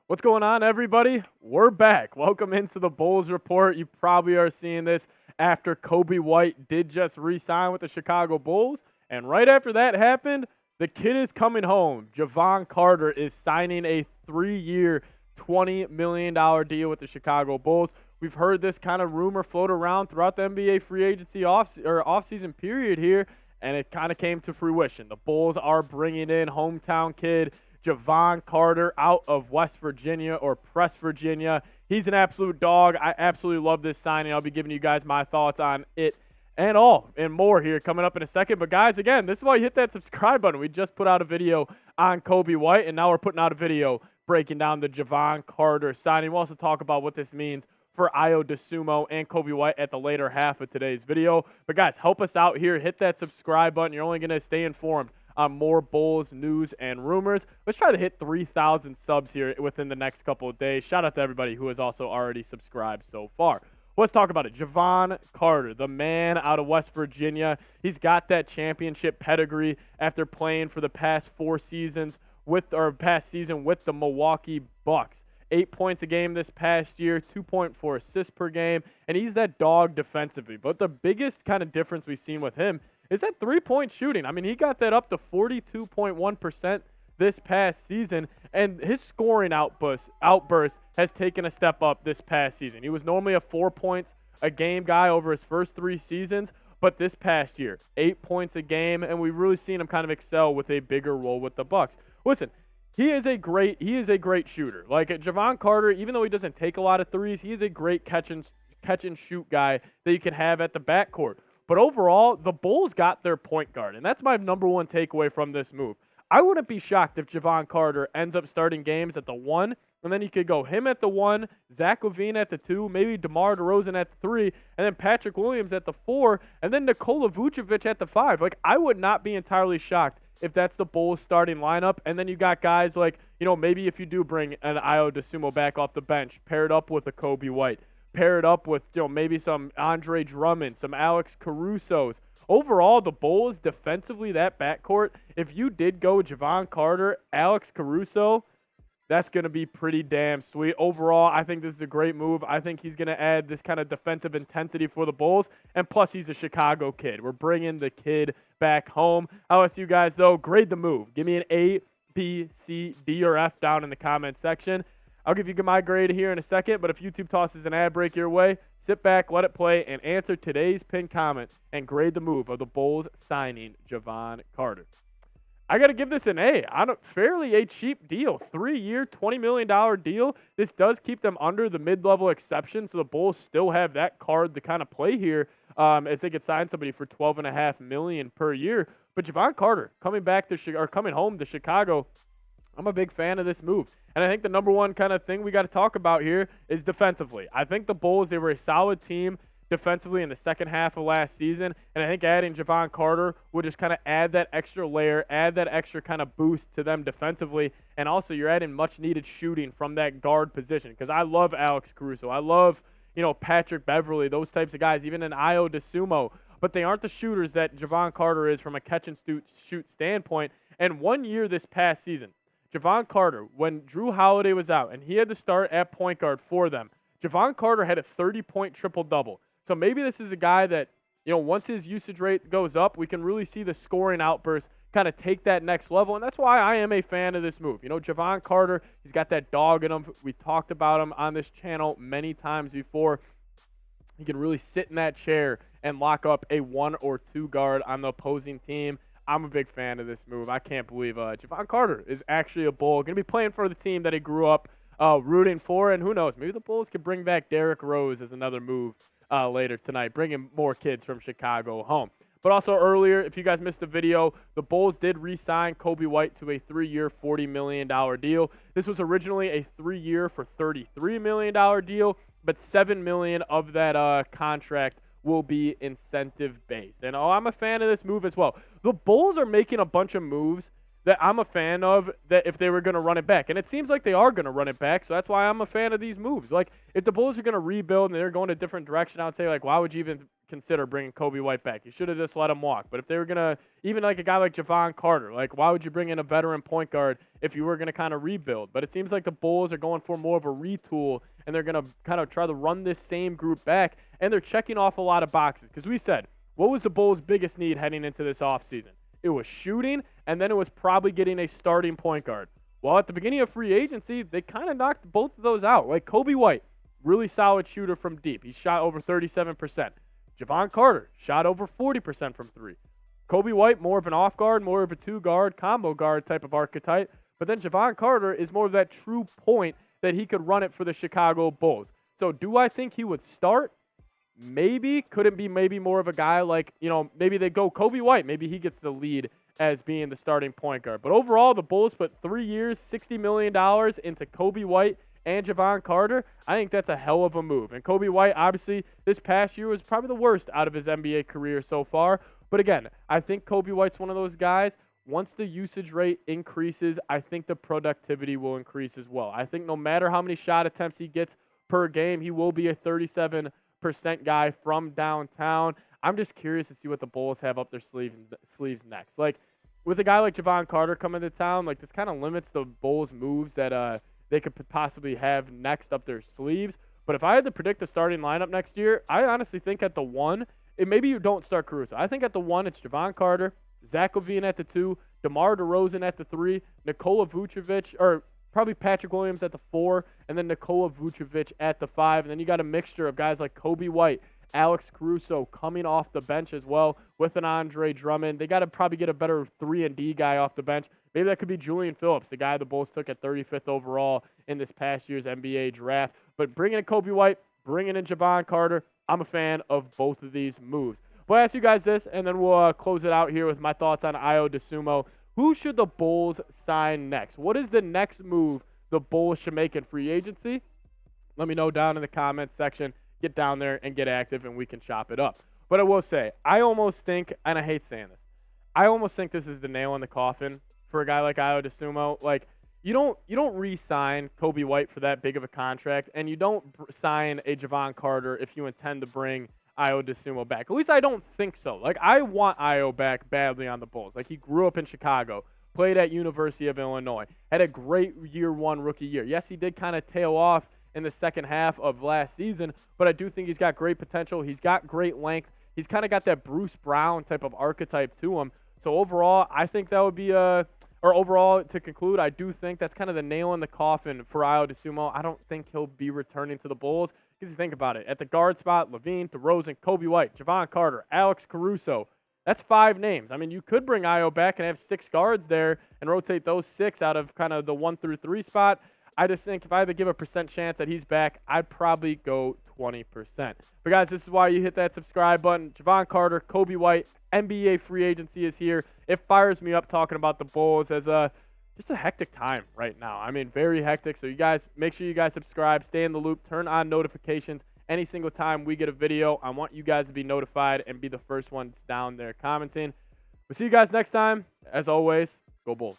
What's going on, everybody? We're back. Welcome into the Bulls Report. You probably are seeing this after Coby White did just re-sign with the Chicago Bulls. And right after that happened, the kid is coming home. Jevon Carter is signing a 3-year, $20 million deal with the Chicago Bulls. We've heard this kind of rumor float around throughout the NBA free agency offseason period here, and it kind of came to fruition. The Bulls are bringing in hometown kid Jevon Carter out of West Virginia or Press Virginia. He's an absolute dog. I absolutely love this signing. I'll be giving you guys my thoughts on it and all and more here coming up in a second. But guys, again, this is why you hit that subscribe button. We just put out a video on Coby White, and now we're putting out a video breaking down the Jevon Carter signing. We'll also talk about what this means for Ayo Dosunmu and Coby White at the later half of today's video. But guys, help us out here. Hit that subscribe button. You're only going to stay informed on more Bulls news and rumors. Let's try to hit 3,000 subs here within the next couple of days. Shout out to everybody who has also already subscribed so far. Let's talk about it. Jevon Carter, the man out of West Virginia. He's got that championship pedigree after playing for the past season with the Milwaukee Bucks. 8 points a game this past year, 2.4 assists per game, and he's that dog defensively. But the biggest kind of difference we've seen with him is that three-point shooting. I mean, he got that up to 42.1% this past season, and his scoring outburst has taken a step up this past season. He was normally a 4 points a game guy over his first 3 seasons, but this past year, 8 points a game, and we've really seen him kind of excel with a bigger role with the Bucks. Listen, he is a great shooter. Like Jevon Carter, even though he doesn't take a lot of threes, he is a great catch and shoot guy that you can have at the backcourt. But overall, the Bulls got their point guard, and that's my number one takeaway from this move. I wouldn't be shocked if Jevon Carter ends up starting games at the 1, and then you could go him at the 1, Zach LaVine at the 2, maybe DeMar DeRozan at the 3, and then Patrick Williams at the 4, and then Nikola Vucevic at the 5. Like, I would not be entirely shocked if that's the Bulls starting lineup. And then you got guys like, maybe if you do bring an Ayo Dosunmu back off the bench, paired up with a Coby White, paired up with, maybe some Andre Drummond, some Alex Caruso's. Overall, the Bulls defensively, that backcourt, if you did go Jevon Carter, Alex Caruso, that's going to be pretty damn sweet. Overall, I think this is a great move. I think he's going to add this kind of defensive intensity for the Bulls, and plus he's a Chicago kid. We're bringing the kid back home. I'll ask you guys, though, grade the move. Give me an A, B, C, D, or F down in the comment section. I'll give you my grade here in a second, but if YouTube tosses an ad break your way, sit back, let it play, and answer today's pinned comment and grade the move of the Bulls signing Jevon Carter. I got to give this an A. Fairly a cheap deal. 3-year, $20 million deal. This does keep them under the mid-level exception, so the Bulls still have that card to kind of play here as they could sign somebody for $12.5 million per year. But Jevon Carter coming home to Chicago, I'm a big fan of this move. And I think the number one kind of thing we got to talk about here is defensively. I think the Bulls, they were a solid team defensively in the second half of last season, and I think adding Jevon Carter would just kind of add that extra layer, add that extra kind of boost to them defensively, and also you're adding much-needed shooting from that guard position because I love Alex Caruso. I love, Patrick Beverley, those types of guys, even an Ayo Dosunmu, but they aren't the shooters that Jevon Carter is from a catch-and-shoot standpoint. And 1 year this past season, Jevon Carter, when Drew Holiday was out and he had to start at point guard for them, Jevon Carter had a 30-point triple-double. So maybe this is a guy that, once his usage rate goes up, we can really see the scoring outburst kind of take that next level. And that's why I am a fan of this move. Jevon Carter, he's got that dog in him. We talked about him on this channel many times before. He can really sit in that chair and lock up a 1 or 2 guard on the opposing team. I'm a big fan of this move. I can't believe Jevon Carter is actually a Bull. Going to be playing for the team that he grew up rooting for. And who knows, maybe the Bulls could bring back Derrick Rose as another move later tonight, bringing more kids from Chicago home. But also earlier, if you guys missed the video, the Bulls did re-sign Coby White to a 3-year, $40 million deal. This was originally a 3-year for $33 million deal, but $7 million of that contract will be incentive-based. And I'm a fan of this move as well. The Bulls are making a bunch of moves that I'm a fan of that if they were going to run it back. And it seems like they are going to run it back, so that's why I'm a fan of these moves. Like, if the Bulls are going to rebuild and they're going a different direction, I would say, like, why would you even consider bringing Coby White back. You should have just let him walk. But if they were going to, even like a guy like Jevon Carter, like why would you bring in a veteran point guard if you were going to kind of rebuild? But it seems like the Bulls are going for more of a retool, and they're going to kind of try to run this same group back, and they're checking off a lot of boxes. Because we said, what was the Bulls' biggest need heading into this offseason? It was shooting, and then it was probably getting a starting point guard. Well, at the beginning of free agency, they kind of knocked both of those out. Like Coby White, really solid shooter from deep. He shot over 37%. Jevon Carter shot over 40% from three. Coby White, more of an off guard, more of a two-guard, combo guard type of archetype. But then Jevon Carter is more of that true point that he could run it for the Chicago Bulls. So do I think he would start? Maybe. Could it be maybe more of a guy like, maybe they go Coby White. Maybe he gets the lead as being the starting point guard. But overall, the Bulls put 3 years, $60 million into Coby White and Jevon Carter. I think that's a hell of a move. And Coby White, obviously, this past year was probably the worst out of his NBA career so far. But again, I think Coby White's one of those guys. Once the usage rate increases, I think the productivity will increase as well. I think no matter how many shot attempts he gets per game, he will be a 37% guy from downtown. I'm just curious to see what the Bulls have up their sleeves next. Like, with a guy like Jevon Carter coming to town, like this kind of limits the Bulls' moves that they could possibly have next up their sleeves. But if I had to predict the starting lineup next year, I honestly think at the 1, maybe you don't start Caruso. I think at the 1, it's Jevon Carter, Zach LaVine at the 2, DeMar DeRozan at the 3, Nikola Vucevic, or probably Patrick Williams at the 4, and then Nikola Vucevic at the 5. And then you got a mixture of guys like Coby White, Alex Caruso coming off the bench as well with an Andre Drummond. They got to probably get a better 3-and-D guy off the bench. Maybe that could be Julian Phillips, the guy the Bulls took at 35th overall in this past year's NBA draft. But bringing in Coby White, bringing in Jevon Carter, I'm a fan of both of these moves. But I'll ask you guys this, and then we'll close it out here with my thoughts on Ayo Dosunmu. Who should the Bulls sign next? What is the next move the Bulls should make in free agency? Let me know down in the comments section. Get down there and get active, and we can chop it up. But I will say, I almost think, and I hate saying this, I almost think this is the nail in the coffin for a guy like Ayo Dosunmu. Like, you don't re-sign Coby White for that big of a contract, and you don't sign a Jevon Carter if you intend to bring Ayo Dosunmu back. At least I don't think so. Like, I want Ayo back badly on the Bulls. Like, he grew up in Chicago, played at University of Illinois, had a great year 1 rookie year. Yes, he did kind of tail off in the second half of last season, but I do think he's got great potential. He's got great length. He's kind of got that Bruce Brown type of archetype to him. So overall, I think that would be overall, to conclude, I do think that's kind of the nail in the coffin for Ayo Dosunmu. I don't think he'll be returning to the Bulls. Because you think about it, at the guard spot, LaVine, DeRozan, Coby White, Jevon Carter, Alex Caruso. That's 5 names. I mean, you could bring Ayo back and have 6 guards there and rotate those 6 out of kind of the 1 through 3 spot. I just think if I had to give a percent chance that he's back, I'd probably go 20%. But guys, this is why you hit that subscribe button. Jevon Carter, Coby White, NBA free agency is here. It fires me up talking about the Bulls as just a hectic time right now. I mean, very hectic. So you guys, make sure you guys subscribe, stay in the loop, turn on notifications any single time we get a video. I want you guys to be notified and be the first ones down there commenting. We'll see you guys next time. As always, go Bulls.